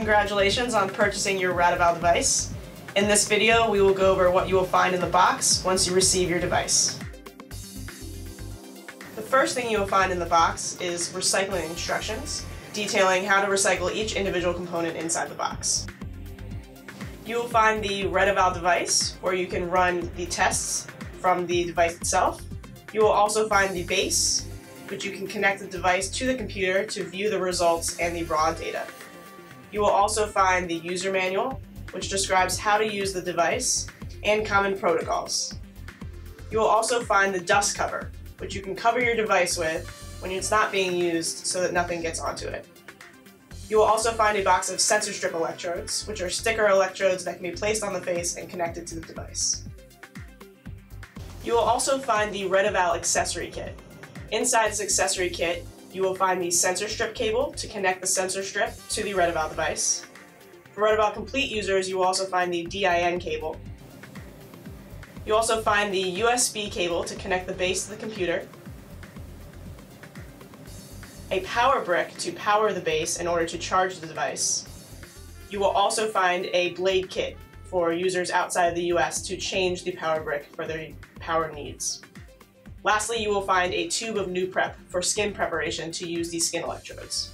Congratulations on purchasing your RETeval device. In this video, we will go over what you will find in the box once you receive your device. The first thing you will find in the box is recycling instructions, detailing how to recycle each individual component inside the box. You will find the RETeval device, where you can run the tests from the device itself. You will also find the base, which you can connect the device to the computer to view the results and the raw data. You will also find the user manual, which describes how to use the device and common protocols. You will also find the dust cover, which you can cover your device with when it's not being used so that nothing gets onto it. You will also find a box of sensor strip electrodes, which are sticker electrodes that can be placed on the face and connected to the device. You will also find the RETeval accessory kit. Inside this accessory kit, you will find the sensor strip cable to connect the sensor strip to the RETeval device. For RETeval Complete users, you will also find the DIN cable. You also find the USB cable to connect the base to the computer, a power brick to power the base in order to charge the device. You will also find a blade kit for users outside of the US to change the power brick for their power needs. Lastly, you will find a tube of new prep for skin preparation to use these skin electrodes.